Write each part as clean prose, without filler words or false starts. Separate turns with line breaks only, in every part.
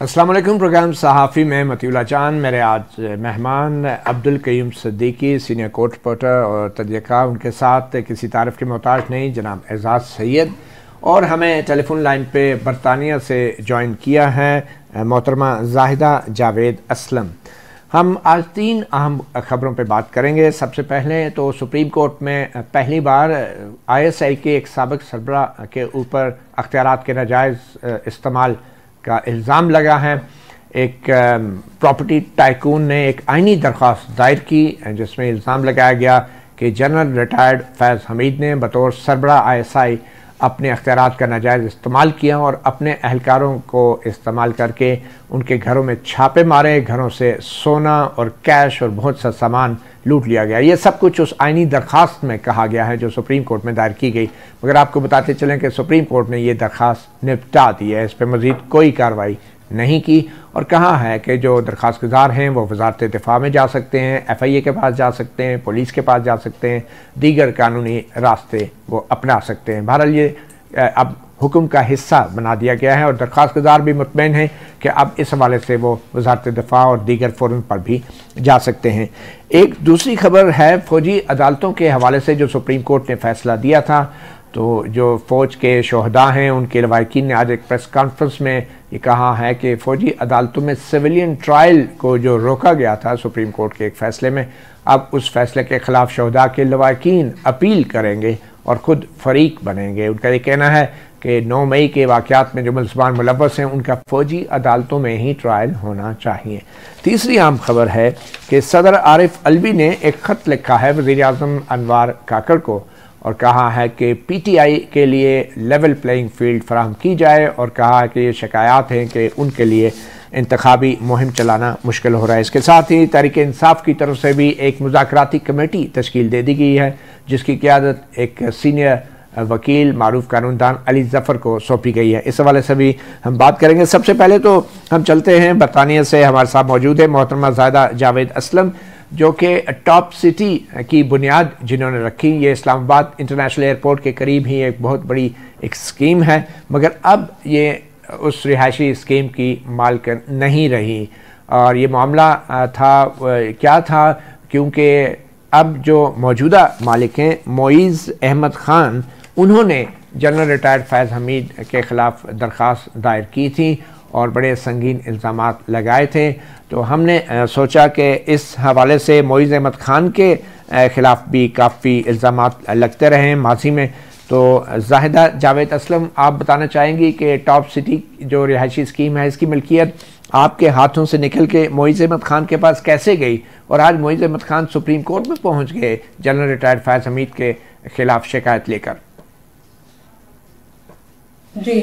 अस्सलाम वालेकुम। प्रोग्राम सहाफ़ी में मतीउल्लाह जान। मेरे आज मेहमान Abdul Qayyum Siddiqui, senior court reporter और तजज़ियाकार, उनके साथ किसी तारीफ़ के मोहताज नहीं जनाब एजाज़ सैयद। और हमें टेलीफोन लाइन पे बरतानिया से ज्वाइन किया है मोहतरमा जाहिदा जावेद असलम। हम आज 3 अहम ख़बरों पे बात करेंगे। सबसे पहले तो सुप्रीम कोर्ट में पहली बार ISI के एक साबिक़ सरबरा के ऊपर अख्तियारात के नाजायज़ इस्तेमाल का इल्ज़ाम लगा है। एक प्रॉपर्टी टाइकून ने एक आइनी दरख्वास्त दायर की जिसमें इल्ज़ाम लगाया गया कि जनरल रिटायर्ड फैज़ हमीद ने बतौर सरबरा ISI अपने अख्तियारात का नाजायज़ इस्तेमाल किया और अपने अहलकारों को इस्तेमाल करके उनके घरों में छापे मारे, घरों से सोना और कैश और बहुत सा सामान लूट लिया गया। ये सब कुछ उस आइनी दरख्वास्त में कहा गया है जो सुप्रीम कोर्ट में दायर की गई। मगर आपको बताते चलें कि सुप्रीम कोर्ट ने ये दरख्वास्त निपटा दी है, इस पर मज़ीद कोई कार्रवाई नहीं की और कहा है कि जो दरख्वास्त गुजार हैं वो वज़ारत दिफा में जा सकते हैं, FIA के पास जा सकते हैं, पुलिस के पास जा सकते हैं, दीगर कानूनी रास्ते वो अपना सकते हैं। बहरहाल ये अब हुक्म का हिस्सा बना दिया गया है और दरख्वास्त गुजार भी मुतमईन हैं कि अब इस हवाले से वो वज़ारत दिफा और दीगर फोरम पर भी जा सकते हैं। एक दूसरी खबर है फ़ौजी अदालतों के हवाले से जो सुप्रीम कोर्ट ने फ़ैसला दिया था। तो जो फ़ौज के शोहदा हैं उनके लवाकिन ने आज एक प्रेस कॉन्फ्रेंस में ये कहा है कि फ़ौजी अदालतों में सिविलियन ट्रायल को जो रोका गया था सुप्रीम कोर्ट के एक फ़ैसले में, अब उस फैसले के ख़िलाफ़ शोहदा के लवाकिन अपील करेंगे और ख़ुद फ़रीक बनेंगे। उनका ये कहना है कि 9 मई के वाक़यात में जो मुलज़मान मुलव्वस हैं उनका फ़ौजी अदालतों में ही ट्रायल होना चाहिए। तीसरी अहम खबर है कि सदर आरिफ अलवी ने एक ख़त लिखा है वज़ीर आज़म अनवार काकड़ को और कहा है कि PTI के लिए लेवल प्लेइंग फील्ड फराहम की जाए और कहा है कि ये शिकायत हैं कि उनके लिए इंतखाबी मुहिम चलाना मुश्किल हो रहा है। इसके साथ ही तहरीक इंसाफ की तरफ से भी एक मुज़ाकराती कमेटी तश्कील दे दी गई है जिसकी क़ियादत एक सीनियर वकील मारूफ कानूनदान अली ज़फ़र को सौंपी गई है। इस हवाले से भी हम बात करेंगे। सबसे पहले तो हम चलते हैं बरतानिया से, हमारे साथ मौजूद है मोहतरमा जाहिदा जावेद असलम जो कि टॉप सिटी की बुनियाद जिन्होंने रखी। ये इस्लामाबाद इंटरनेशनल एयरपोर्ट के करीब ही एक बहुत बड़ी एक स्कीम है, मगर अब ये उस रिहायशी स्कीम की मालकिन नहीं रही। और ये मामला क्या था क्योंकि अब जो मौजूदा मालिक हैं मोइज़ अहमद ख़ान, उन्होंने जनरल रिटायर्ड फैज़ हमीद के ख़िलाफ़ दरख्वास्त दायर की थी और बड़े संगीन इल्ज़ामात लगाए थे। तो हमने सोचा कि इस हवाले से मोइज़ अहमद ख़ान के ख़िलाफ़ भी काफ़ी इल्ज़ामात लगते रहे हैं माजी में। तो जाहिदा जावेद असलम, आप बताना चाहेंगी कि टॉप सिटी जो रिहायशी स्कीम है इसकी मिल्कियत आपके हाथों से निकल के मोइज़ अहमद ख़ान के पास कैसे गई और आज मोइज़ अहमद ख़ान सुप्रीम कोर्ट में पहुँच गए जनरल रिटायर्ड फैज़ हमीद के ख़िलाफ़ शिकायत लेकर?
जी,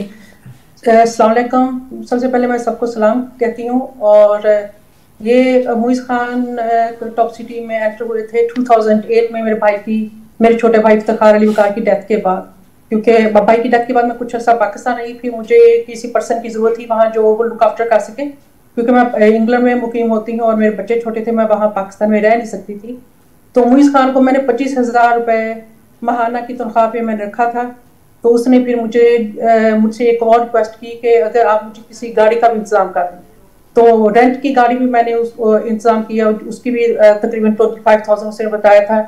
अस्सलाम वालेकुम। सबसे पहले मैं सबको सलाम कहती हूँ। और ये मोइज़ ख़ान टॉप सिटी में एंटर हुए थे 2008 में मेरे छोटे भाई इफ्तिखार अली वकार की डेथ के बाद। क्योंकि भाई की डेथ के बाद मैं कुछ अर्सा पाकिस्तान रही थी, मुझे किसी पर्सन की ज़रूरत थी वहाँ जो वो लुक आफ्टर कर सके, क्योंकि मैं इंग्लैंड में मुकीम होती हूँ और मेरे बच्चे छोटे थे, मैं वहाँ पाकिस्तान में रह नहीं सकती थी। तो मोइज़ ख़ान को मैंने 25,000 रुपये माहाना की तनख्वाह पे मैंने रखा था। तो उसने फिर मुझसे एक और रिक्वेस्ट की कि अगर आप मुझे किसी गाड़ी का भी इंतज़ाम कर दें, तो रेंट की गाड़ी भी मैंने इंतज़ाम किया। उसकी भी तकरीबन 25,000 उसने बताया था,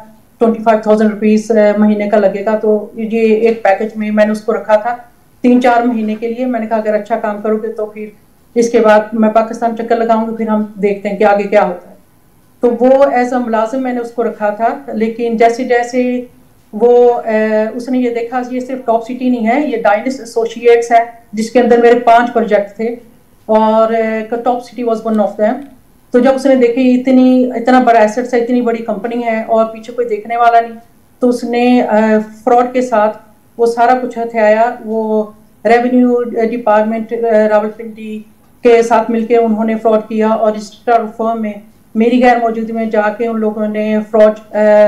25,000 रुपीज़ महीने का लगेगा। तो ये एक पैकेज में मैंने उसको रखा था 3-4 महीने के लिए। मैंने कहा अगर अच्छा काम करोगे तो फिर इसके बाद मैं पाकिस्तान चक्कर लगाऊंगी, फिर हम देखते हैं कि आगे क्या होता है। तो वो एज अ मुलाजिम मैंने उसको रखा था। लेकिन जैसे जैसे वो उसने ये देखा ये सिर्फ टॉप सिटी नहीं है, ये डायनिस एसोसिएट्स है जिसके अंदर मेरे 5 प्रोजेक्ट थे और top city was one of them. तो जब उसने देखी इतना बड़ा एसेट्स है, इतनी बड़ी कंपनी है और पीछे कोई देखने वाला नहीं, तो उसने फ्रॉड के साथ वो सारा कुछ हथियाया। वो रेवेन्यू डिपार्टमेंट रावलपिंडी के साथ मिलके उन्होंने फ्रॉड किया और रजिस्ट्रार फर्म में मेरी गैर मौजूदगी में जाके उन लोगों ने फ्रॉड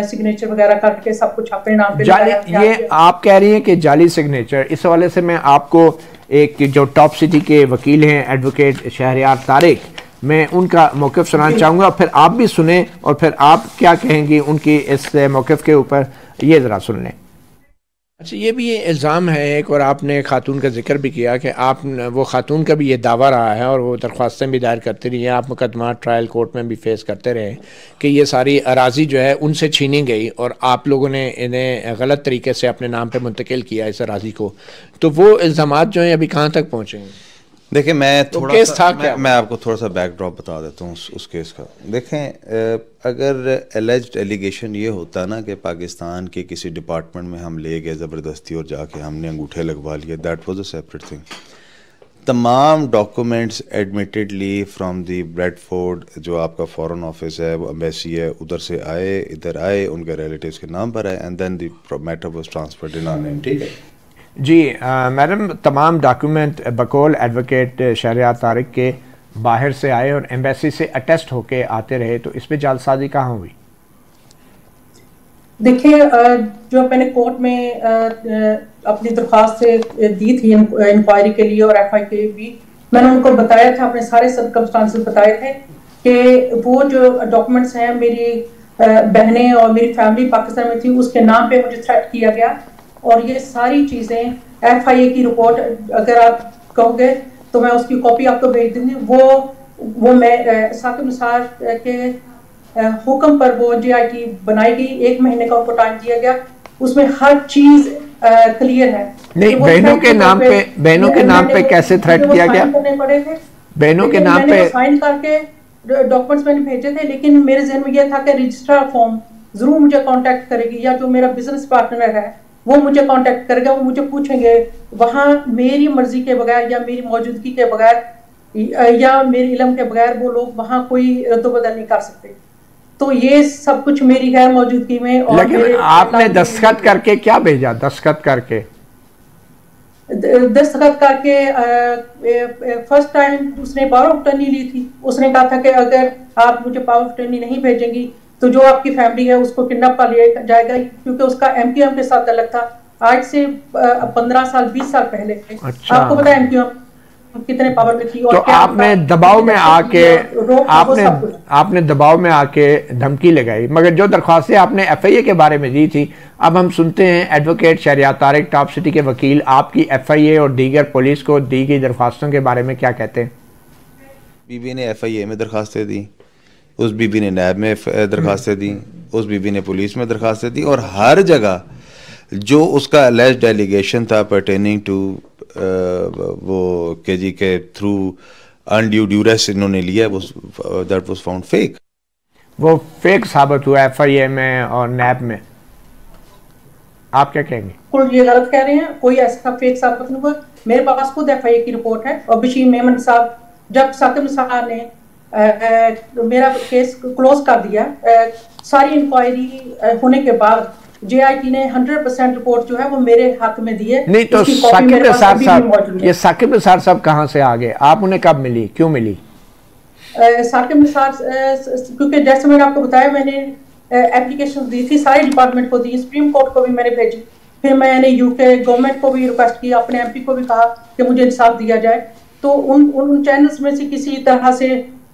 सिग्नेचर वगैरह करके सब कुछ अपने नाम पे लगाया।
ये आप कह रही हैं कि जाली सिग्नेचर, इस हवाले से मैं आपको एक जो टॉप सिटी के वकील हैं एडवोकेट शहरयार तारिक, मैं उनका मौक़िफ़ सुनाना चाहूँगा, फिर आप भी सुने और फिर आप क्या कहेंगी उनकी इस मौक़िफ़ के ऊपर, ये ज़रा सुन लें। अच्छा, ये भी इल्ज़ाम है एक, और आपने खातून का जिक्र भी किया कि आप वो खातून का भी ये दावा रहा है और वो दरख्वास्तें भी दायर करती रही हैं, आप मुकदमा ट्रायल कोर्ट में भी फेस करते रहे कि ये सारी अराज़ी जो है उनसे छीनी गई और आप लोगों ने इन्हें गलत तरीके से अपने नाम पे मुंतकिल किया इस अराज़ी को। तो वो इल्ज़ामात जो हैं अभी कहाँ तक पहुँचे हैं?
देखिए, मैं
तो
थोड़ा
केस
सा
था क्या?
मैं आपको थोड़ा सा बैकड्रॉप बता देता हूँ उस केस का। देखें, अगर एलिज्ड एलिगेशन ये होता ना कि पाकिस्तान के किसी डिपार्टमेंट में हम ले गए ज़बरदस्ती और जाके हमने अंगूठे लगवा लिए, that was a separate thing. तमाम documents admittedly from the Bradford, जो आपका फॉरेन ऑफिस है, वो एम्बेसी है, उधर से आए, इधर आए, उनके रिलेटिव्स के नाम पर आए, and then the matter was transferred in our name. ठीक है
जी मैडम, तमाम डॉक्यूमेंट बकौल एडवोकेट शहरियार तारिक के बाहर से आए और एम्बेसी से अटेस्ट होके आते रहे, तो इस पे जालसाजी कहाँ हुई?
देखिए, जो मैंने कोर्ट में अपनी दरख्वास्त दी थी इंक्वायरी के लिए और एफआई के लिए भी, मैंने उनको बताया था, अपने सारे सर्कमस्टांसेस बताए थे कि वो जो डॉक्यूमेंट्स हैं, मेरी बहनें और मेरी फैमिली पाकिस्तान में थी, उसके नाम पे मुझे थ्रेट किया गया। और ये सारी चीज़ें एफआईए की रिपोर्ट अगर आप कहोगे तो मैं उसकी कॉपी आपको भेज दूंगी। वो मैं साकिब निसार के हुक्म पर वो जीआईटी बनाई गई, 1 महीने का उनको टाइम दिया गया, उसमें हर चीज क्लियर है।
नहीं, बहनों के नाम पे कैसे थ्रेट किया गया? बहनों के नाम पे
साइन करके डॉक्यूमेंट्स मैंने भेजे थे, लेकिन मेरे जहन में यह था कि रजिस्ट्रार फॉर्म जरूर मुझे कांटेक्ट करेगी, या जो मेरा बिजनेस पार्टनर है वो मुझे कांटेक्ट करेगा, वो मुझे पूछेंगे वहां मेरी मर्जी के बगैर या मेरी मौजूदगी के बगैर या मेरे इल्म के बगैर वो लोग वहां कोई रद्दोबदल नहीं कर सकते। तो ये सब कुछ मेरी गैर मौजूदगी में। और
लेकिन आपने दस्तखत करके क्या भेजा? दस्तखत करके
फर्स्ट टाइम उसने पावर ऑफ अटर्नी ली थी। उसने कहा था कि अगर आप मुझे पावर ऑफ अटर्नी नहीं भेजेंगी तो जो आपकी फैमिली है उसको किडनैप कर लिया जाएगा, क्योंकि उसका एमक्यूएम के साथ अलग था, आज से 15 साल 20 साल पहले।
अच्छा।
आपको पता है एमक्यूएम कितने पावर में थी।
तो आपने दबाव में आके आपने दबाव में आके धमकी लगाई, मगर जो दरख्वास्तें आपने एफआईए के बारे में दी थी, अब हम सुनते हैं advocate Shahryar Tariq top city के वकील आपकी एफआईए और दीगर पुलिस को दी गई दरख्वास्तों के बारे में क्या कहते हैं।
बीबी ने एफआईए में दरखास्तें दी, उस बीबी ने नैब में दरखास्तें दी, उस बीबी ने पुलिस में दरखास्तें दी, और हर जगह जो उसका अलेज्ड एलिगेशन था पर्टेनिंग टू वो के जी के थ्रू अनड्यू ड्यूरेस इन्होंने लिया, दैट वाज फाउंड फेक।
वो फेक साबित हुआ एफआईए में और नैब में। आप क्या कहेंगे?
कुल ये गलत कह रहे हैं, कोई ऐसा फेक साबित नहीं हुआ। मेरे पास खुद एफआईए की रिपोर्ट है, और बशीर मेमन साहब जब साकिब निसार ने मेरा केस क्लोज कर दिया, सारी इंक्वायरी होने के बाद जेआईटी ने 100% रिपोर्ट जो है वो मेरे हक में दी है।
नहीं तो साकिब निसार साहब, ये साकिब निसार साहब कहाँ से आ गए? आप उन्हें कब मिली, क्यों मिली?
साकिब निसार क्योंकि जैसे मैंने आपको बताया, मैंने एप्लीकेशन दी थी, सारे डिपार्टमेंट को दी, सुप्रीम कोर्ट को भी मैंने भेजी, फिर मैंने यूके गवर्नमेंट को भी रिक्वेस्ट की, अपने एमपी को भी कहा कि मुझे इंसाफ दिया जाए। तो उन चैनल्स में से किसी तरह से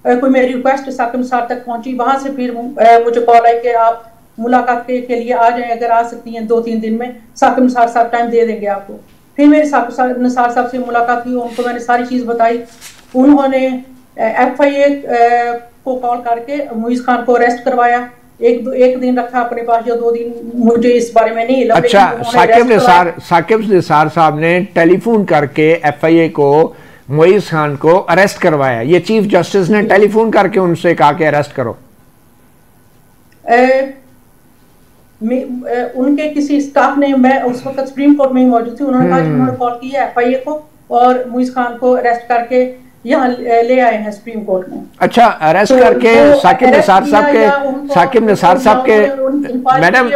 कोई मेरी रिक्वेस्ट साकिब निसार तक पहुंची, वहां से फिर मुझे कॉल आई कि आप मुलाकात के लिए आ जाएं, अगर आ सकती हैं 2-3 दिन में, साकिब निसार साहब टाइम दे देंगे आपको। फिर मेरे साकिब निसार साहब से मुलाकात हुई, उनको मैंने सारी चीज़ बताई। उन्होंने एफआईए को कॉल करके मुइज़ खान को अरेस्ट करवाया, एक दिन रखा अपने पास या 2 दिन, मुझे इस बारे में नहीं।
अच्छा, साकिब निसार साहब ने टेलीफोन करके एफआईए को मुइज़ खान को अरेस्ट करवाया। ये चीफ जस्टिस ने टेलीफोन करके उनसे कहा कि अरेस्ट करो।
उनके किसी स्टाफ ने, मैं उस वक्त सुप्रीम कोर्ट में ही मौजूद थी, उन्होंने कहा उन्होंने कॉल किया एफआईए को और मुइज़ खान को अरेस्ट करके यहाँ ले आए हैं सुप्रीम कोर्ट में।
अच्छा, अरेस्ट तो करके साकिब निसार साहब के मैडम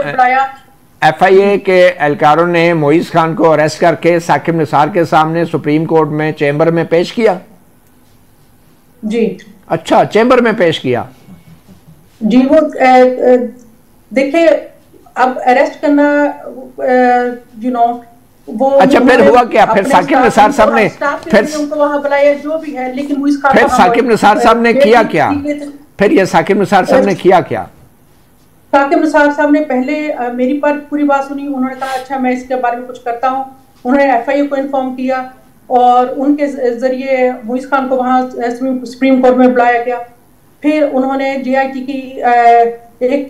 एफआईए के एहलकारों ने मुइज़ खान को अरेस्ट करके साकिब निसार के सामने सुप्रीम कोर्ट में चैम्बर में पेश किया
जी।
अच्छा, चैम्बर में पेश किया
जी। वो देखिए, अब अरेस्ट करना वो,
अच्छा, फिर हुआ क्या? फिर साकिब निसार साहब ने
उनको वहां बुलाया जो भी है, लेकिन मुइज़ खान
फिर साकिब निसार साहब ने किया क्या? फिर ये साकिब निसार साहब ने किया क्या?
साकिब निसार साहब ने पहले मेरी पूरी बात सुनी, उन्होंने कहा अच्छा मैं इसके बारे में कुछ करता हूँ, उन्होंने FIA को इन्फॉर्म किया और उनके जरिए मुइज़ खान को वहाँ सुप्रीम कोर्ट में बुलाया गया। फिर उन्होंने JIT की एक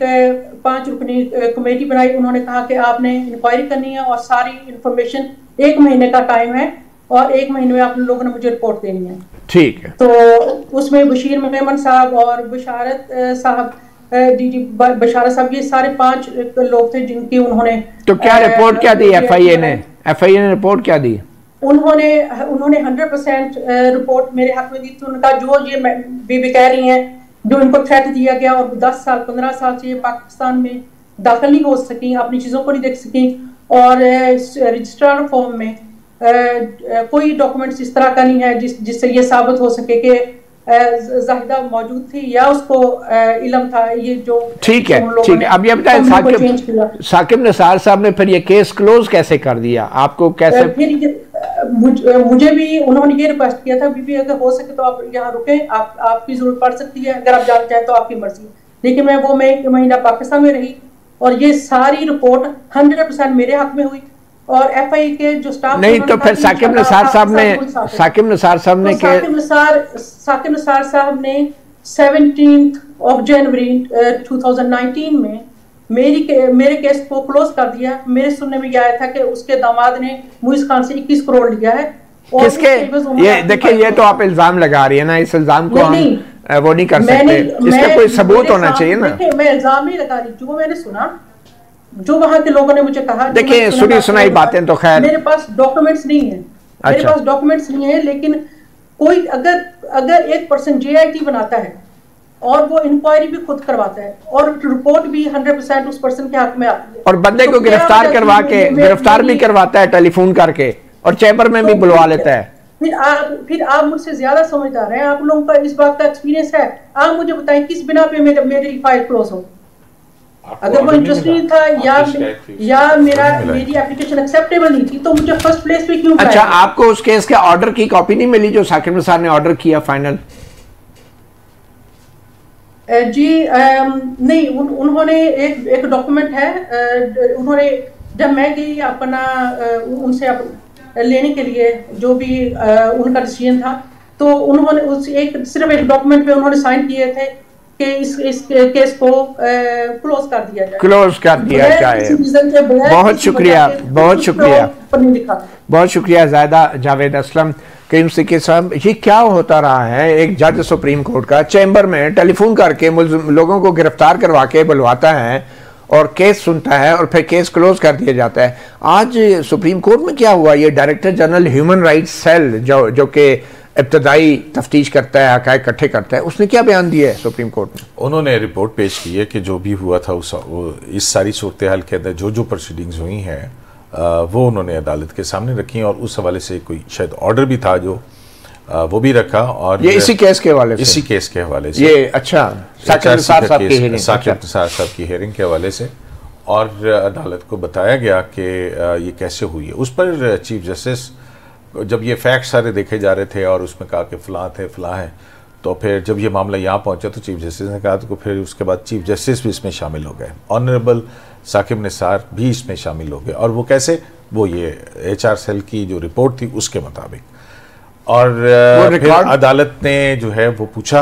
5 रुकनी कमेटी बनाई, उन्होंने कहा कि आपने इंक्वायरी करनी है और सारी इंफॉर्मेशन 1 महीने का टाइम है और 1 महीने में आप लोगों ने मुझे रिपोर्ट देनी है।
ठीक है।
तो उसमें बशीर मेमन साहब और बशारत साहब, बशारत साहब, ये सारे 5 लोग थे जिनकी उन्होंने।
तो क्या रिपोर्ट क्या दी FIA ने? FIA ने रिपोर्ट क्या दी?
उन्होंने 100% रिपोर्ट मेरे हाथ में दी थी। उनका जो ये बीबी कह रही हैं, जो इनको थ्रेट दिया गया और 10 साल 15 साल से ये पाकिस्तान में दाखिल नहीं हो सकी, अपनी चीज़ों को नहीं देख सकी और रजिस्ट्रार फॉर्म में कोई डॉक्यूमेंट्स इस तरह का नहीं है जिससे ये साबित हो सके कि जाहिदा मौजूद थी या उसको इल्म था ये जो। ठीक है,
ठीक है। अब ये बताएं साकिब निसार साहब ने फिर ये केस क्लोज कैसे कर दिया? आपको कैसे?
मुझे भी उन्होंने ये रिक्वेस्ट किया था, बीबी अगर हो सके तो आप यहाँ रुके, आपकी जरूरत पड़ सकती है, अगर आप जाना चाहें तो आपकी मर्जी। लेकिन मैं वो 1 महीना पाकिस्तान में रही और ये सारी रिपोर्ट 100% मेरे हक में हुई और FIA के जो स्टाफ
नहीं, तो फिर साकिब निसार साहब ने साकिब निसार साहब ने 17 जनवरी 2019 में मेरे केस को क्लोज कर दिया। मेरे सुनने में आया था कि उसके दामाद ने मुइज़ खान से 21 करोड़ लिया है। किसके? ये देखिए, ये तो आप इल्जाम लगा रही है ना, इस इल्जाम को हम वो नहीं कर सकते, इसका कोई सबूत होना चाहिए ना।
मैं इल्जाम नहीं लगा रही, जो मैंने सुना, जो वहां के लोगों ने मुझे कहा।
देखिए, सुनी सुनाई बातें तो खैर
मेरे पास डॉक्यूमेंट्स नहीं है। अच्छा। मेरे पास डॉक्यूमेंट्स नहीं है, लेकिन कोई अगर एक पर्सन JIT बनाता है और वो इंक्वायरी भी खुद करवाता है और रिपोर्ट भी 100% उस पर्सन के हाथ में आती है
और बंदे को गिरफ्तार करवा के गिरफ्तार भी करवाता है टेलीफोन करके और चैम्बर में भी बुलवा लेता है।
फिर आप मुझसे ज्यादा समझदार हैं, आप लोगों का इस बात का एक्सपीरियंस है। आप मुझे बताएं किस बिना पे मेरी फाइल क्लोज हो? अगर वो इंटरेस्ट नहीं था या मेरी एप्लीकेशन एक्सेप्टेबल नहीं थी तो मुझे फर्स्ट प्लेस पे क्यों?
अच्छा, आपको उस केस के ऑर्डर की कॉपी नहीं मिली जो साकिब निसार ने ऑर्डर किया फाइनल?
जी नहीं, उन्होंने एक डॉक्यूमेंट है, उन्होंने जब मैं गई अपना उनसे लेने के लिए जो भी उनका डिसीजन था, तो उन्होंने सिर्फ एक डॉक्यूमेंट पे उन्होंने साइन किए थे कि इस केस को क्लोज कर दिया जाए।
क्लोज कर दिया जाए। बहुत शुक्रिया, बहुत शुक्रिया, बहुत शुक्रिया ज़ाहिदा जावेद असलम। करीम सिद्दीकी साहब, ये क्या होता रहा है? एक जज सुप्रीम कोर्ट का चैम्बर में टेलीफोन करके लोगों को गिरफ्तार करवा के बुलवाता है और केस सुनता है और फिर केस क्लोज कर दिया जाता है। आज सुप्रीम कोर्ट में क्या हुआ? ये director general human rights cell जो कि इब्तदाई तफ्तीश करता है, हक़ाइक़ इकट्ठे करता है, उसने क्या बयान दिया है सुप्रीम कोर्ट में?
उन्होंने रिपोर्ट पेश की है कि जो भी हुआ था इस सारी सूरत हाल के अंदर जो प्रोसीडिंग्स हुई हैं वो उन्होंने अदालत के सामने रखी और उस हवाले से कोई शायद ऑर्डर भी था जो वो भी रखा। और
ये इसी केस के हवाले से?
इसी केस के हवाले से
ये। अच्छा, साकिब निसार साहब की हियरिंग,
साकिब निसार साहब की हियरिंग के हवाले से, और अदालत को बताया गया कि ये कैसे हुई है। उस पर चीफ जस्टिस जब ये फैक्ट सारे देखे जा रहे थे और उसमें कहा कि फ़लाँ थे फ़लाँ है, तो फिर जब ये मामला यहाँ पहुँचा तो चीफ जस्टिस ने कहा, तो फिर उसके बाद चीफ जस्टिस भी इसमें शामिल हो गए, ऑनरेबल साकिब निसार भी इसमें शामिल हो गए। और वो कैसे? वो ये HR सेल की जो रिपोर्ट थी उसके मुताबिक। और फिर अदालत ने जो है वो पूछा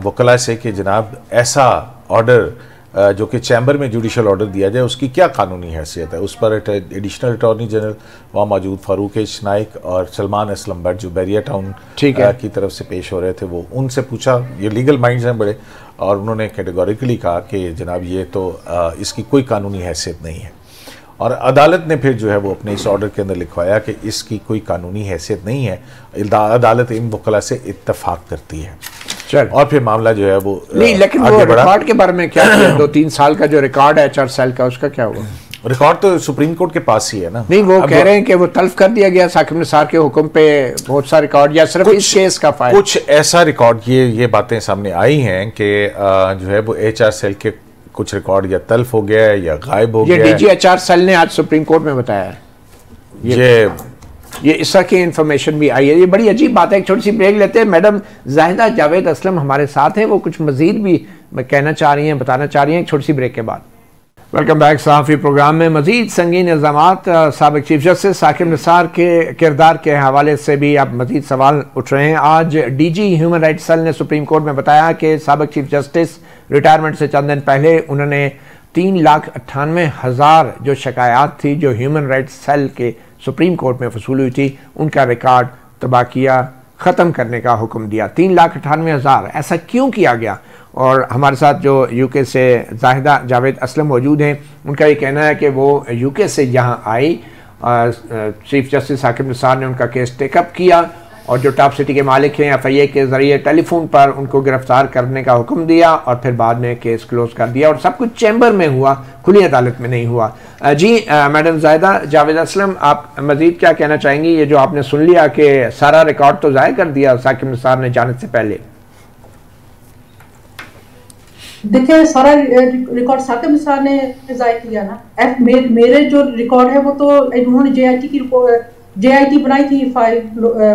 वकला से कि जनाब ऐसा ऑर्डर जो कि चैम्बर में जुडिशल ऑर्डर दिया जाए उसकी क्या कानूनी हैसियत है? उस पर एडिशनल अटॉर्नी जनरल वहाँ मौजूद फारूक एच नाइक और सलमान असलम भट्ट जो बैरिया टाउन की तरफ से पेश हो रहे थे, वो उनसे पूछा, ये लीगल माइंड्स हैं बड़े, और उन्होंने कैटेगोरिकली कहा कि जनाब ये तो इसकी कोई कानूनी हैसियत नहीं है। और अदालत ने फिर जो है वो अपने इस ऑर्डर के अंदर लिखवाया कि इसकी कोई कानूनी हैसियत नहीं है, अदालत इन वकला से इत्तफाक करती है। और फिर मामला जो है वो
नहीं, लेकिन वो रिकॉर्ड के बारे में क्या किया? 2-3 साल का जो रिकॉर्ड है HR सेल का, उसका क्या हुआ?
रिकॉर्ड तो सुप्रीम कोर्ट के पास ही है ना।
नहीं, वो कह रहे हैं कि वो तल्फ कर दिया गया साकिब निसार के हुक्म पे बहुत सा रिकॉर्ड, या सिर्फ इस केस का फाइल?
कुछ ऐसा रिकॉर्ड, ये बातें सामने आई हैं कि जो है वो HR सेल के कुछ रिकॉर्ड या तल्फ हो गया है या गायब हो गया है।
DG HR सेल ने आज सुप्रीम कोर्ट में बताया है। ये इस तरह की इंफॉर्मेशन भी आई है। ये बड़ी अजीब बात है। एक छोटी सी ब्रेक लेते हैं। मैडम जाहिदा जावेद असलम हमारे साथ हैं, वो कुछ मजीद भी कहना चाह रही हैं, बताना चाह रही हैं, एक छोटी सी ब्रेक के बाद। Welcome back. सहाफ़ी प्रोग्राम में मज़ीद संगीन इल्ज़ामात साबिक़ चीफ जस्टिस साकिब निसार के किरदार के हवाले से भी अब मज़ीद सवाल उठ रहे हैं। आज DG ह्यूमन राइट्स सेल ने सुप्रीम कोर्ट में बताया कि साबिक़ चीफ जस्टिस रिटायरमेंट से चंद दिन पहले उन्होंने 3,98,000 जो शिकायत थी जो ह्यूमन राइट्स सेल के सुप्रीम कोर्ट में वसूल हुई थी, उनका रिकॉर्ड तबाह किया, ख़त्म करने का हुक्म दिया। 3,98,000 ऐसा क्यों किया गया? और हमारे साथ जो UK से जाहिदा जावेद असलम मौजूद हैं, उनका ये कहना है कि वो UK से यहाँ आई, चीफ जस्टिस साकिब निसार ने उनका केस टेकअप किया और जो टॉप सिटी के मालिक हैं FIA के ज़रिए टेलीफोन पर उनको गिरफ्तार करने का हुक्म दिया और फिर बाद में केस क्लोज कर दिया और सब कुछ चैम्बर में हुआ, खुली अदालत में नहीं हुआ। जी मैडम जाहिदा जावेद असलम, आप मज़ीद क्या कहना चाहेंगी? ये जो आपने सुन लिया कि सारा रिकॉर्ड तो ज़ाहिर कर दिया साकिब निसार ने जाने से पहले।
देखिए, सारा रिकॉर्ड साकिब निसार ने जाहिर किया ना। मेरे जो रिकॉर्ड है वो तो उन्होंने JIT बनाई थी 5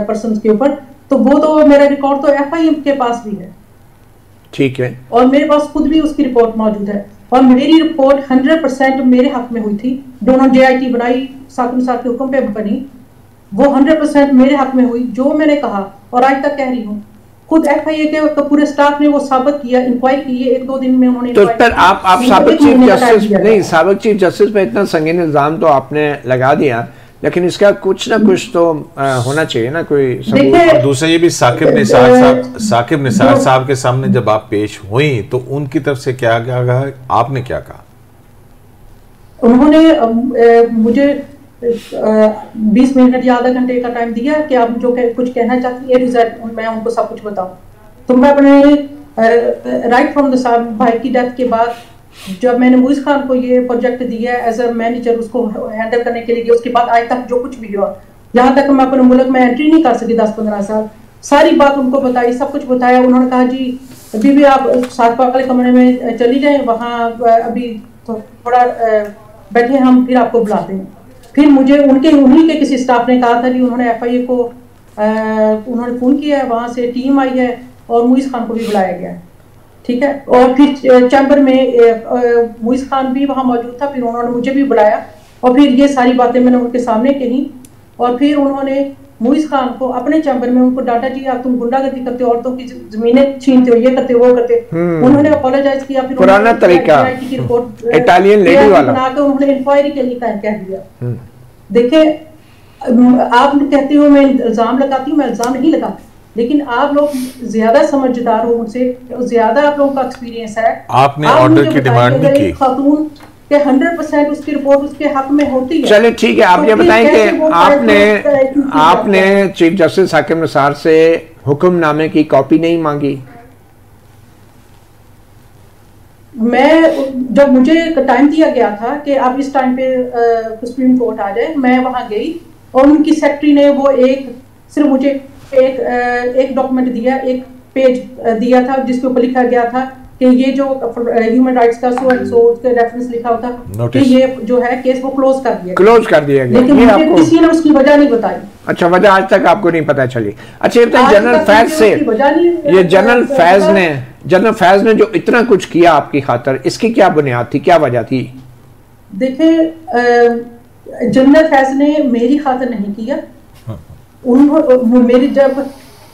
पर्सन के ऊपर, तो वो तो मेरा रिकॉर्ड तो FIA के पास भी है, ठीक है, और मेरे पास खुद भी उसकी रिपोर्ट मौजूद है और मेरी रिपोर्ट 100% मेरे हक में हुई थी। दोनों JIT बनाई, साकिब निसार के हुक्म पे बनी, वो 100% मेरे हक में हुई। जो मैंने कहा और आज तक कह रही हूँ, खुद FIA के पूरे स्टाफ ने वो साबित किया, इंक्वायरी की है 1-2 दिन में उन्होंने।
तो फिर आप साबिक चीफ जस्टिस नहीं, साबिक चीफ जस्टिस पे इतना संगीन इल्जाम तो आपने लगा दिया, लेकिन इसका कुछ ना कुछ तो होना चाहिए ना, कोई सबूत।
और दूसरा ये भी साकिब निसार साहब के सामने जब आप पेश हुई तो उनकी तरफ से क्या कहा, आपने क्या कहा?
उन्होंने मुझे 20 मिनट या आधा घंटे का टाइम दिया कि आप जो कुछ कहना चाहती है मैं उनको सब कुछ बताऊं। तो मैं अपने राइट फ्रॉम द भाई की डेथ के बाद जब मैंने मुइज़ खान को ये प्रोजेक्ट दिया एज अ मैनेजर उसको हैंडल करने के लिए, उसके बाद आज तक जो कुछ भी हुआ, यहाँ तक मैं अपने मुल्क में एंट्री नहीं कर सकी 10-15 साल, सारी बात उनको बताई, सब कुछ बताया। उन्होंने कहा जी अभी भी आप साथ वाले कमरे में चली जाएं, वहाँ अभी थोड़ा बैठे, हम फिर आपको बुलाते हैं। फिर मुझे उन्हीं के किसी स्टाफ ने कहा था कि उन्होंने FIA को उन्होंने फ़ोन किया है, वहाँ से टीम आई है और मुइज़ खान को भी बुलाया गया, ठीक है। और फिर चैम्बर में मुइज़ खान भी वहाँ मौजूद था, फिर उन्होंने मुझे भी बुलाया और फिर ये सारी बातें मैंने उनके सामने कही और फिर उन्होंने मुइज़ खान को अपने चैम्बर में उनको डांटा, जी आप तुम गुंडागर्दी करते हो, औरतों की जमीनें छीनते हो, ये करते वो करते। उन्होंने अपोलोजाइज किया, फिर
पुराना तरीका
की रिपोर्ट
इटालियन लेडी वाला
बनाकर उन्होंने इंक्वायरी के लिए कह दिया। देखिए, आप कहते हो मैं इल्जाम लगाती हूँ, मैं इल्जाम नहीं लगाती, लेकिन आप लोग ज्यादा समझदार हो मुझसे, ज्यादा आप लोगों का एक्सपीरियंस है।
आपने ऑर्डर की डिमांड नहीं की।
खातून के 100% उसकी रिपोर्ट उसके हक में होती है।
चलिए ठीक है, आप ये बताएं कि आपने चीफ जस्टिस साकिब निसार से हुक्मनामे की कॉपी नहीं मांगी?
मैं जब मुझे टाइम दिया गया था कि आप इस टाइम पे सुप्रीम कोर्ट आ जाए, मैं वहां गई और उनकी सेक्रेटरी ने वो सिर्फ मुझे एक डॉक्यूमेंट दिया, एक पेज दिया था जिसके ऊपर लिखा गया था कि ये जो ह्यूमन राइट्स का उसके रेफरेंस लिखा होता कि ये जो है केस वो क्लोज कर दिया गया, लेकिन मुझे किसी ने उसकी वजह नहीं बताई।
अच्छा, वजह आज तक आपको नहीं पता चली? अच्छा, ये बताइए जनरल फैज से, ये जनरल फैज ने जो इतना कुछ किया आपकी खातर, इसकी क्या बुनियाद थी, क्या वजह थी?
देखिए, जनरल फैज ने मेरी खातर नहीं किया। मेरी जब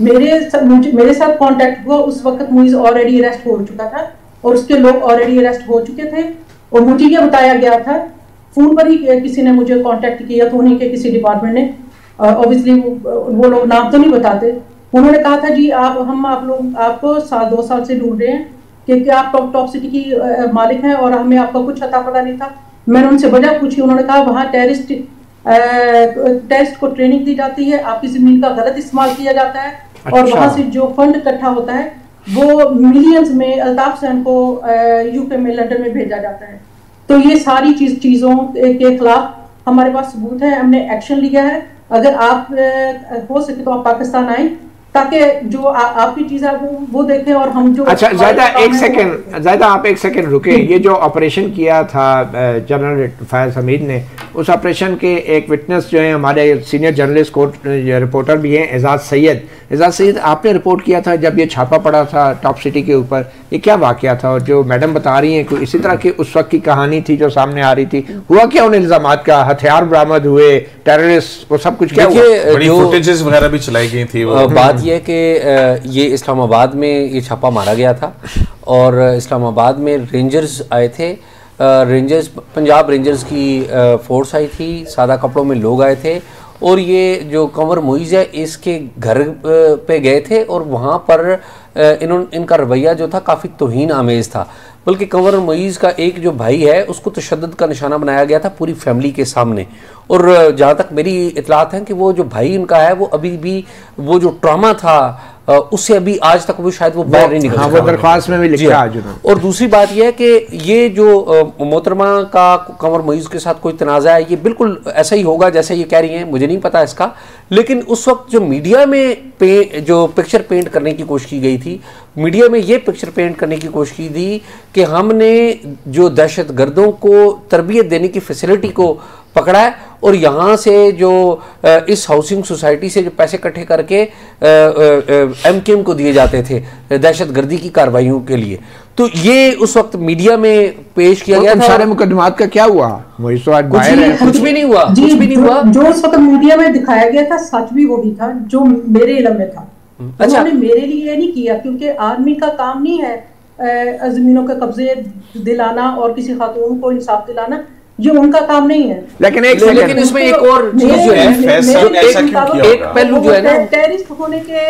मेरे साथ कांटेक्ट हुआ उस वक्त मुइज़ ऑलरेडी अरेस्ट हो चुका था और उसके लोग ऑलरेडी अरेस्ट हो चुके थे और मुझे ये बताया गया था, फोन पर ही किसी ने मुझे कांटेक्ट किया तो उन्हीं के किसी डिपार्टमेंट ने, ऑब्वियसली वो लोग नाम तो नहीं बताते, उन्होंने कहा था जी हम आप लोग आपको 2 साल से ढूंढ रहे हैं क्योंकि आप टॉप सिटी की मालिक हैं और हमें आपका कुछ अता पता नहीं था। मैंने उनसे वजह पूछी, उन्होंने कहा वहाँ टेररिस्ट को ट्रेनिंग दी जाती है, आपकी जमीन का गलत इस्तेमाल किया जाता है। अच्छा। और वहाँ से जो फंड इकट्ठा होता है वो मिलियंस में अल्ताफ हुसैन को यूके में, लंदन में भेजा जाता है। तो ये सारी चीज़ों के खिलाफ हमारे पास सबूत है, हमने एक्शन लिया है। अगर आप हो सके तो आप पाकिस्तान आए ताकि जो आपकी चीज है वो देखें और हम जो।
अच्छा ज़्यादा एक सेकंड, ज़्यादा आप एक सेकंड रुके। ये जो ऑपरेशन किया था जनरल फैज़ हमीद ने, उस ऑपरेशन के एक विटनेस जो है हमारे सीनियर जर्नलिस्ट कोर्ट रिपोर्टर भी हैं एजाज सैयद। एजाज सैयद, आपने रिपोर्ट किया था जब ये छापा पड़ा था टॉप सिटी के ऊपर, ये क्या वाकया था? और जो मैडम बता रही हैं कोई इसी तरह की उस वक्त की कहानी थी जो सामने आ रही थी, हुआ क्या उन इल्जामात का? हथियार बरामद हुए, टेररिस्ट, वो सब कुछ क्या हुआ?
बड़ी फुटेजेस वगैरह भी चलाई गई थी।
बात यह है कि ये इस्लामाबाद में ये छापा मारा गया था और इस्लामाबाद में रेंजर्स आए थे, रेंजर्स पंजाब रेंजर्स की फोर्स आई थी, सादा कपड़ों में लोग आए थे और ये जो कंवर मुइज़ है इसके घर पे गए थे और वहाँ पर इनका रवैया जो था काफ़ी तौहीन आमेज़ था। बल्कि कंवर मुइज़ का एक जो भाई है उसको तशद्दुद का निशाना बनाया गया था पूरी फैमिली के सामने। और जहाँ तक मेरी इतलात है कि वो जो भाई उनका है वो अभी भी वो जो ट्रॉमा था उससे अभी आज तक वो शायद वो बाहर नहीं निकल
सका। वो दरख्वास्त में भी लिखा है।
और दूसरी बात यह है कि ये जो मोहतरमा का कंवर मुइज़ के साथ कोई तनाज़ा है, ये बिल्कुल ऐसा ही होगा जैसे ये कह रही हैं, मुझे नहीं पता इसका। लेकिन उस वक्त जो मीडिया में जो पिक्चर पेंट करने की कोशिश की गई थी, मीडिया में ये पिक्चर पेंट करने की कोशिश की थी कि हमने जो दहशत गर्दों को तरबियत देने की फैसिलिटी को पकड़ा है और यहाँ से जो इस हाउसिंग सोसाइटी से जो पैसे इकट्ठे करके MKM को दिए जाते थे दहशत गर्दी की कार्रवाइयों के लिए, तो ये उस वक्त मीडिया में पेश किया गया था।
सारे मुकदमात का क्या हुआ?
कुछ भी नहीं हुआ, कुछ भी नहीं हुआ।
जो उस वक्त मीडिया में दिखाया गया था सच भी वही था जो मेरे इल्म में था।
अच्छा,
उन्होंने मेरे लिए नहीं किया क्योंकि आर्मी का काम नहीं है जमीनों के कब्जे दिलाना और किसी खातून को इंसाफ दिलाना, ये उनका काम नहीं है।
लेकिन
इसमें एक और चीज जो है, एक पहलू जो है ना,
टेररिस्ट होने के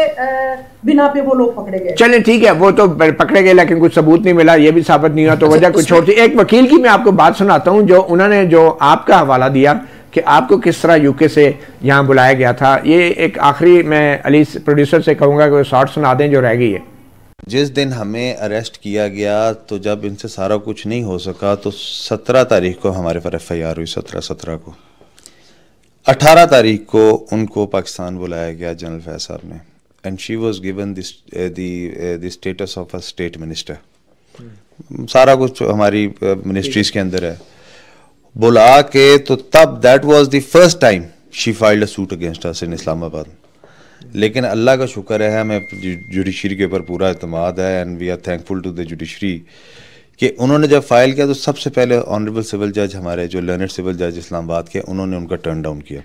बिना पे वो लोग पकड़े गए।
चलें ठीक है, वो तो पकड़े गए लेकिन कुछ सबूत नहीं मिला, ये भी साबित नहीं हुआ, तो वजह कुछ और थी। एक वकील की मैं आपको बात सुनाता हूँ जो उन्होंने जो आपका हवाला दिया कि आपको किस तरह यूके से यहाँ बुलाया गया था। ये एक आखिरी मैं अली प्रोड्यूसर से कहूँगा कि वो शॉर्ट सुना दें जो रह गई है।
जिस दिन हमें अरेस्ट किया गया तो जब इनसे सारा कुछ नहीं हो सका तो 17 तारीख को हमारे पर FIR हुई, 17 को। 18 तारीख को उनको पाकिस्तान बुलाया गया जनरल फैज साहब ने, and she was given the status of a state minister. सारा कुछ हमारी मिनिस्ट्रीज के अंदर है। बुला के तो तब that was the first time she filed a suit against us in Islamabad. लेकिन अल्लाह का शुक्र है, हमें जुडिशरी के ऊपर पूरा एतमाद है and we are thankful to the judiciary कि उन्होंने जब फाइल किया तो सबसे पहले ऑनरेबल सिविल जज हमारे जो लर्नड सिविल जज इस्लामाबाद के, उन्होंने उनका टर्न डाउन किया।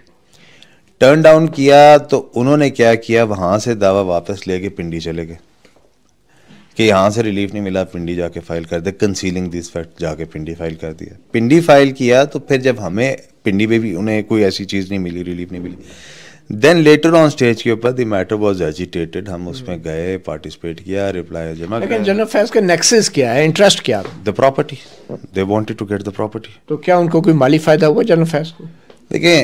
टर्न डाउन किया तो उन्होंने क्या किया, वहाँ से दावा वापस लेके पिंडी चले गए कि यहाँ से रिलीफ नहीं मिला, पिंडी जाके फाइल कर दे, कंसीलिंग दिस फैक्ट, जाके पिंडी फाइल कर दिया। पिंडी फाइल किया तो फिर जब हमें पिंडी में भी उन्हें कोई ऐसी चीज़ नहीं मिली, रिलीफ नहीं मिली, देन लेटर ऑन स्टेज के ऊपर द मैटर वाज एजिटेटेड, हम उसमें गए, पार्टिसिपेट किया, रिप्लाई जमा किया।
लेकिन जनरल फैज का नेक्सस क्या है, इंटरेस्ट क्या है?
The property, they wanted to get the property.
तो क्या उनको कोई माली फायदा हुआ जनरल फैज को?
देखिए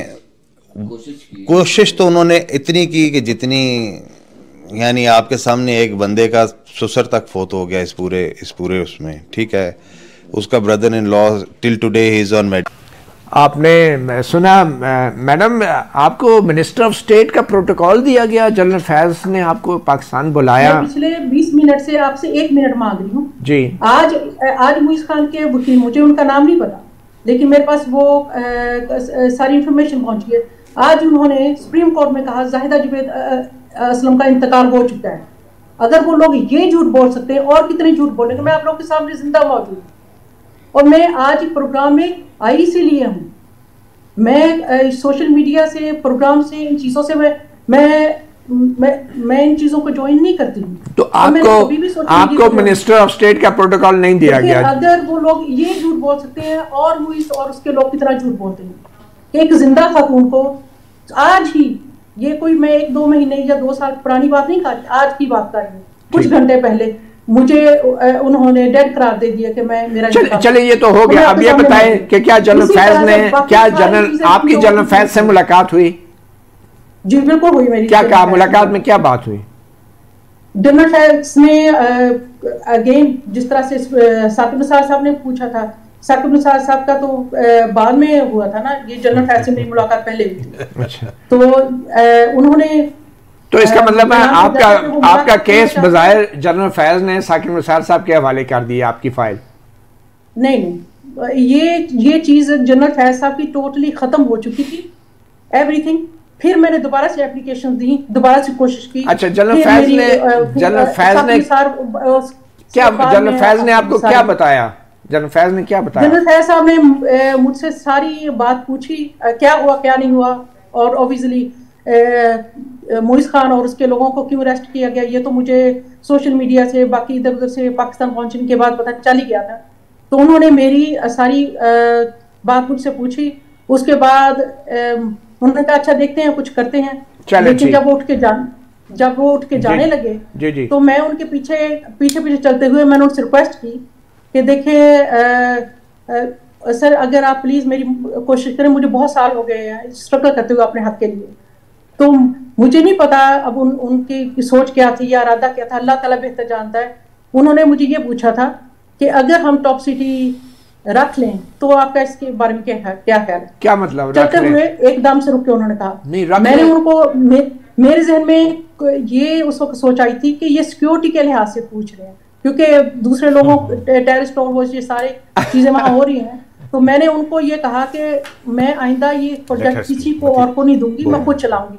कोशिश तो उन्होंने इतनी की कि जितनी, यानी आपके सामने एक बंदे का ससुर तक फोत हो गया इस पूरे उसमें, ठीक है, उसका brother in law till today he is on made.
आपने सुना मैडम, आपको मिनिस्टर ऑफ स्टेट का प्रोटोकॉल दिया गया, जनरल फैज ने आपको पाकिस्तान बुलाया।
मैं पिछले 20 मिनट से आपसे 1 मिनट मांग रही हूँ
जी।
आज मुइज़ खान के वकील, मुझे उनका नाम नहीं पता लेकिन मेरे पास वो सारी इंफॉर्मेशन पहुंची है। आज उन्होंने सुप्रीम कोर्ट में कहा जाहिदा जुबैद असलम का इंतकाल हो चुका है। अगर वो लोग ये झूठ बोल सकते हैं और कितने झूठ बोलेंगे, मैं आप लोग के सामने जिंदा मौजूद हूँ और मैं आज प्रोग्राम में आई इसीलिए हूँ। मैं सोशल मीडिया से, प्रोग्राम से, इन चीज़ों से मैं इन चीज़ों को ज्वाइन नहीं करती हूँ।
तो आपको मिनिस्टर ऑफ स्टेट का प्रोटोकॉल नहीं दिया गया?
अगर वो लोग ये झूठ बोल सकते हैं और मुइज़ और उसके लोग कितना झूठ बोलते हैं। एक जिंदा खातून को आज ही, ये कोई मैं 1-2 महीने या 2 साल पुरानी बात नहीं कर रही, आज की बात कर रही हूँ, कुछ घंटे पहले मुझे उन्होंने डेड करार दे दिया कि मैं मेरा
चले ये तो हो गया। अब ये बताएं कि क्या जनरल फैज ने, क्या आपकी जनरल फैज से मुलाकात हुई?
जी बिल्कुल हुई मेरी।
क्या कहा मुलाकात में, क्या बात हुई?
जनरल फैज ने अगेन जिस तरह से साकिब निसार साहब ने पूछा था, साकिब निसार साहब का तो बाद में हुआ था ना, ये जनरल फैज से मेरी मुलाकात पहले हुई थी। तो उन्होंने
तो इसका मतलब है आपका केस बजाय जनरल फैज ने साकिब निसार साहब के हवाले कर दिया आपकी फाइल?
नहीं, ये चीज जनरल फैज साहब की टोटली खत्म हो चुकी थी, एवरीथिंग। फिर मैंने दोबारा से एप्लीकेशन दी, दोबारा से कोशिश की।
अच्छा, जनरल फैज ने आपको क्या बताया? जनरल फैज ने क्या बताया?
जनरल फैज साहब ने मुझसे सारी बात पूछी, क्या हुआ क्या नहीं हुआ, और ऑब्वियसली मोइज खान और उसके लोगों को क्यों अरेस्ट किया गया ये तो मुझे सोशल मीडिया से, बाकी इधर उधर से पाकिस्तान पहुंचने के बाद पता चल ही गया था। तो उन्होंने मेरी सारी बात मुझसे पूछी। उसके बाद उन्होंने कहा अच्छा देखते हैं, कुछ करते हैं। लेकिन जब वो उठ के जाने लगे तो मैं उनके पीछे चलते हुए मैंने उनसे रिक्वेस्ट की कि देखिए सर, अगर आप प्लीज मेरी कोशिश करें, मुझे बहुत साल हो गए हैं स्ट्रगल करते हुए अपने हक के लिए। तो मुझे नहीं पता अब उनकी सोच क्या थी या इरादा क्या था, अल्लाह ताला बेहतर जानता है। उन्होंने मुझे ये पूछा था कि अगर हम टॉप सिटी रख लें तो आपका इसके बारे में क्या ख्याल है?
क्या मतलब?
चलते हुए एकदम से रुक के उन्होंने कहा
नहीं,
मैंने उनको मेरे जहन में ये उस वक्त सोच आई थी कि ये सिक्योरिटी के लिहाज से पूछ रहे हैं, क्योंकि दूसरे लोगों टेररिस्ट और वो ये सारी चीजें वहां हो रही हैं। तो मैंने उनको ये कहा कि मैं आइंदा ये प्रोजेक्ट किसी को और को नहीं दूंगी, मैं खुद चलाऊंगी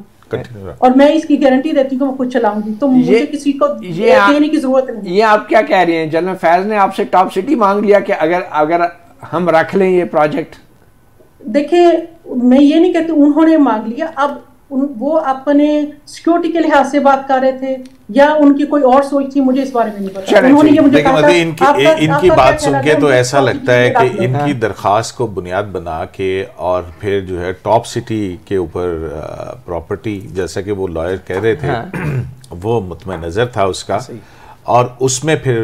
और मैं इसकी गारंटी देती हूँ कि मैं खुद चलाऊंगी। तो मुझे किसी को देने की जरूरत नहीं।
ये आप क्या कह रही हैं? जनरल फैज ने आपसे टॉप सिटी मांग लिया कि अगर हम रख लें ये प्रोजेक्ट?
देखिए, मैं ये नहीं कहती उन्होंने मांग लिया। अब वो अपने सिक्योरिटी के लिहाज से बात कर रहे थे या उनकी कोई और सोच थी, मुझे इस बारे में नहीं पता। उन्होंने ये मुझे कहा था,
इनकी बात सुन के तो ऐसा लगता है कि इनकी दरख्वास्त को बुनियाद बना के और फिर जो है टॉप सिटी के ऊपर प्रॉपर्टी, जैसा कि वो लॉयर कह रहे थे, वो मुतमईन नज़र था उसका, और उसमें फिर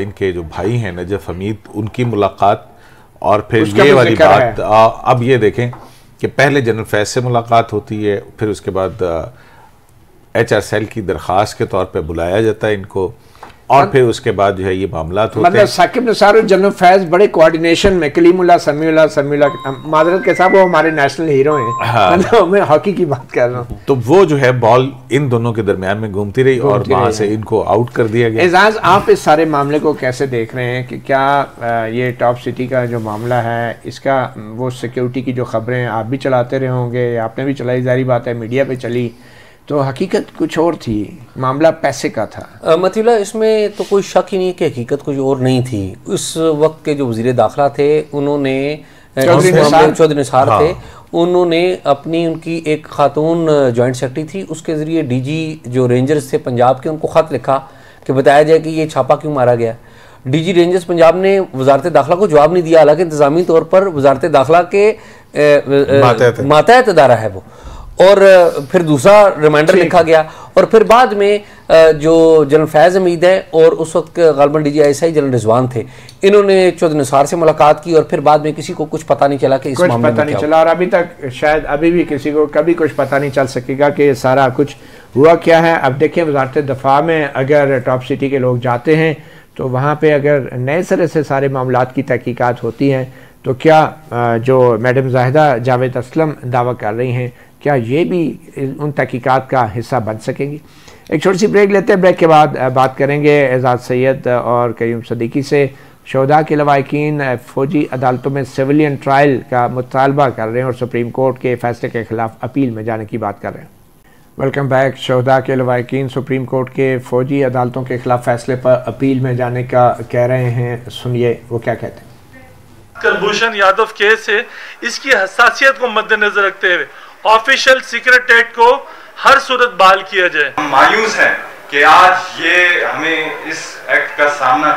इनके जो भाई हैं नजफ हमीद, उनकी मुलाकात, और फिर ये वाली बात। अब ये देखें कि पहले जनरल फैज से मुलाकात होती है, फिर उसके बाद HR सेल की दरख्वास्त के तौर पे बुलाया जाता है इनको, और फिर उसके बाद जो है ये मामलात होते हैं।
साकिब निसार और जनरल फैज बड़े कोऑर्डिनेशन में, कलीमुल्लाह समीउल्लाह मादरत के साथ, वो हमारे नेशनल हीरो हैं। हाँ। मतलब मैं हॉकी की बात कर रहा हूँ।
तो वो जो है बॉल इन दोनों के दरमियान में घूमती रही और वहां से इनको आउट कर दिया गया।
एजाज, आप इस सारे मामले को कैसे देख रहे हैं कि क्या ये टॉप सिटी का जो मामला है, इसका वो सिक्योरिटी की जो खबरें आप भी चलाते रहे होंगे, आपने भी चलाई, जारी बात है मीडिया पे चली, तो हकीकत कुछ और थी, मामला पैसे का था।
मतीला, इसमें तो कोई शक ही नहीं कि हकीकत कुछ और नहीं थी। उस वक्त के जो वज़ीर दाखिला थे, उन्होंने चौधरी निसार थे, उन्होंने उनकी एक खातून जॉइंट सेक्रेटरी थी, उसके ज़रिए DG जो रेंजर्स थे पंजाब के, उनको ख़त लिखा कि बताया जाए कि ये छापा क्यों मारा गया। DG रेंजर्स पंजाब ने वजारत दाखिला को जवाब नहीं दिया, हालांकि इंतज़ामी तौर पर वजारत दाखिला के मातहत इदारा है वो। और फिर दूसरा रिमाइंडर लिखा गया, और फिर बाद में जो जनरल फैज़ हमीद है और उस वक्त गालिबन DG ISI जनरल रिजवान थे, इन्होंने चौधरी निसार से मुलाकात की, और फिर बाद में किसी को कुछ पता नहीं चला कि इस मामले में क्या चला,
और अभी तक शायद अभी भी किसी को कभी कुछ पता नहीं चल सकेगा कि सारा कुछ हुआ क्या है। अब देखिए, वजारत दफा में अगर टॉप सिटी के लोग जाते हैं तो वहाँ पर अगर नए सिरे से सारे मामलात की तहकीकात होती हैं, तो क्या जो मैडम जाहिदा जावेद असलम दावा कर रही हैं, क्या ये भी उन तहकीकात का हिस्सा बन सकेंगी? एक छोटी सी ब्रेक लेते हैं, ब्रेक के बाद बात करेंगे एजाज सैयद और कयूम सदीकी से। शोधा के लवाकिन फ़ौजी अदालतों में सिविलियन ट्रायल का मुतालबा कर रहे हैं और सुप्रीम कोर्ट के फैसले के खिलाफ अपील में जाने की बात कर रहे हैं। Welcome back. शोधा के लवाकिन सुप्रीम कोर्ट के फ़ौजी अदालतों के खिलाफ फैसले पर अपील में जाने का कह रहे हैं, सुनिए वो क्या कहते हैं।
कुलभूषण यादव केस है, इसकी हसासियत को मद्देनजर रखते हुए ऑफिशियल सीक्रेट एक्ट को हर सूरत बहाल किया जाए।
हम मायूस हैं कि आज ये हमें इस एक्ट का सामना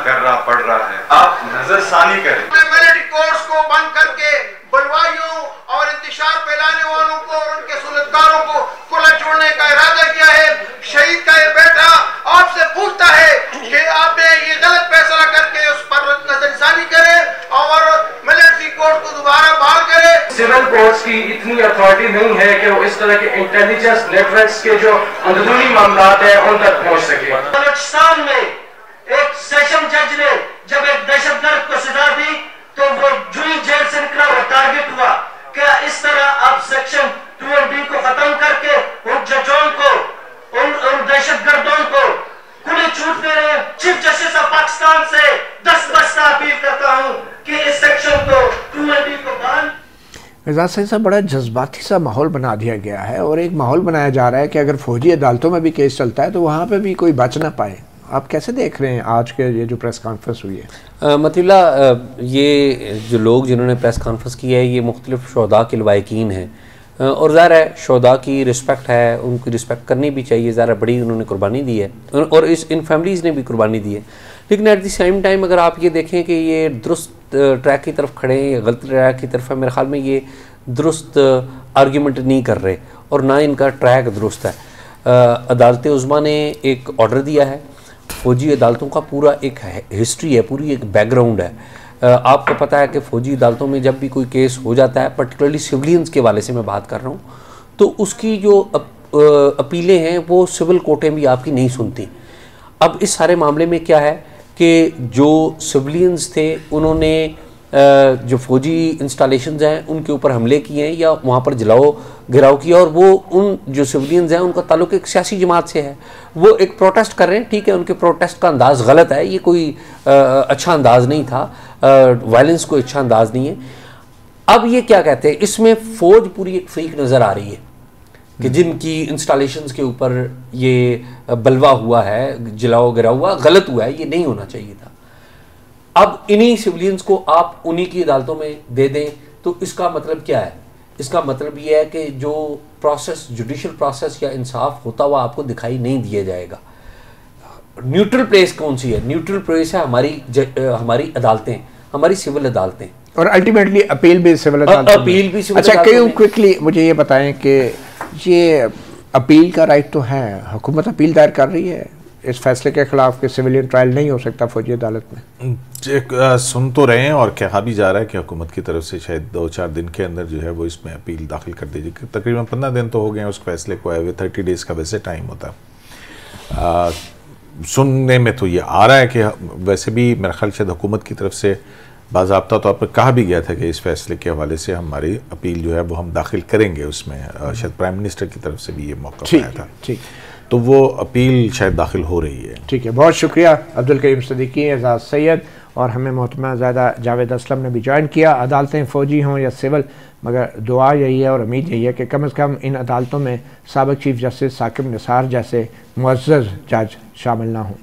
पड़ रहा है। आप नजरसानी करें।
मिलिट्री कोर्स को बंद करके बलवाइयों और इंतशार फैलाने वालों को और उनके सुलझकारों को खुला छोड़ने का इरादा किया है। शहीद का ये बेटा आपसे पूछता है कि आपने ये गलत फैसला करके उस पर नजरसानी करें और मिलिट्री कोर्ट को दोबारा बहाल करें।
सिविल कोर्ट्स की इतनी अथॉरिटी नहीं है कि वो इस तरह के इंटेलिजेंस नेटवर्क्स के जो अंदरूनी मामलात हैं उन तक पहुंच सके।
बलूचिस्तान में एक सेशन जज ने जब एक दहशतगर्द को सजा दी तो वो जुई जेल से निकला, वो टारगेट हुआ। क्या इस तरह आप सेक्शन 2B को खत्म करके उन जजों को, उन पाकिस्तान से 10 बस्ता अपील करता हूं कि इस सेक्शन को 220 को बंद।
एजाज साहब, बड़ा जज्बाती सा माहौल बना दिया गया है और एक माहौल बनाया जा रहा है कि अगर फौजी अदालतों में भी केस चलता है तो वहाँ पे भी कोई बच ना पाए। आप कैसे देख रहे हैं आज के ये जो प्रेस कॉन्फ्रेंस हुई है?
मतुल्ला, ये जो लोग जिन्होंने प्रेस कॉन्फ्रेंस की है ये मुख्तलिफ शोहदा के लवाकिन हैं और ज़ाहिर है शोहदा की रिस्पेक्ट है, उनकी रिस्पेक्ट करनी भी चाहिए। ज़ाहिर बड़ी उन्होंने कुर्बानी दी है और इन फैमिलीज़ ने भी कुर्बानी दी है। लेकिन एट द सेम टाइम अगर आप ये देखें कि ये दुरुस्त ट्रैक की तरफ खड़े हैं या गलत ट्रैक की तरफ है, मेरे ख्याल में ये दुरुस्त आर्ग्यूमेंट नहीं कर रहे और ना इनका ट्रैक दुरुस्त है। अदालत उज़्मा ने एक ऑर्डर दिया है, फ़ौजी अदालतों का पूरा एक हिस्ट्री है, पूरी एक बैकग्राउंड है। आपको पता है कि फ़ौजी अदालतों में जब भी कोई केस हो जाता है, पर्टिकुलरली सिविलियंस के वाले से मैं बात कर रहा हूँ, तो उसकी जो अपीलें हैं वो सिविल कोर्टें भी आपकी नहीं सुनती। अब इस सारे मामले में क्या है कि जो सिविलियंस थे उन्होंने जो फ़ौजी इंस्टॉलेशंस हैं उनके ऊपर हमले किए हैं या वहाँ पर जलाओ गिराव किया और वो उन जो सिविलियंस हैं उनका ताल्लुक एक सियासी जमात से है, वो एक प्रोटेस्ट कर रहे हैं। ठीक है, उनके प्रोटेस्ट का अंदाज़ गलत है, ये कोई अच्छा अंदाज़ नहीं था, वायलेंस कोई अच्छा अंदाज़ नहीं है। अब ये क्या कहते हैं, इसमें फ़ौज पूरी एक फ्रीक नज़र आ रही है कि जिनकी इंस्टॉलेशंस के ऊपर ये बलवा हुआ है, जलाओ गिराव हुआ, गलत हुआ है, ये नहीं होना चाहिए था। अब इन्हीं सिविलियंस को आप उन्हीं की अदालतों में दे दें तो इसका मतलब क्या है? इसका मतलब ये है कि जो प्रोसेस, जुडिशल प्रोसेस या इंसाफ होता हुआ आपको दिखाई नहीं दिया जाएगा। न्यूट्रल प्लेस कौन सी है? न्यूट्रल प्लेस है हमारी अदालतें, हमारी सिविल अदालतें,
और अल्टीमेटली अपील भी सिविल अदालत।
अपील भी सिविल।
अच्छा, क्विकली मुझे ये बताएं कि ये अपील का राइट तो है, हुकूमत अपील दायर कर रही है इस फैसले के खिलाफ कि सिविलियन ट्रायल नहीं हो सकता फौजी अदालत में?
सुन तो रहे हैं और कहा भी जा रहा है कि हुकूमत की तरफ से शायद 2-4 दिन के अंदर जो है वो इसमें अपील दाखिल कर दीजिए। तकरीबन 15 दिन तो हो गए हैं उस फैसले को आए हुए, 30 डेज़ का वैसे टाइम होता है। सुनने में तो ये आ रहा है कि वैसे भी मेरा ख्याल शायद हुकूमत की तरफ से बाज़ाब्ता तौर पर कहा भी गया था कि इस फैसले के हवाले से हमारी अपील जो है वो हम दाखिल करेंगे उसमें। शायद प्राइम मिनिस्टर की तरफ से भी ये मौका आया था।
ठीक,
तो वो अपील शायद दाखिल हो रही है।
ठीक है, बहुत शुक्रिया अब्दुल करीम सिद्दीकी, एजाज सैयद और हमें मोहतरमा ज़्यादा जावेद असलम ने भी ज्वाइन किया। अदालतें फ़ौजी हों या सिविल, मगर दुआ यही है और उम्मीद यही है कि कम से कम इन अदालतों में साबिक़ चीफ जस्टिस साकिब निसार जैसे मुअज़्ज़ज़ जज शामिल ना हों।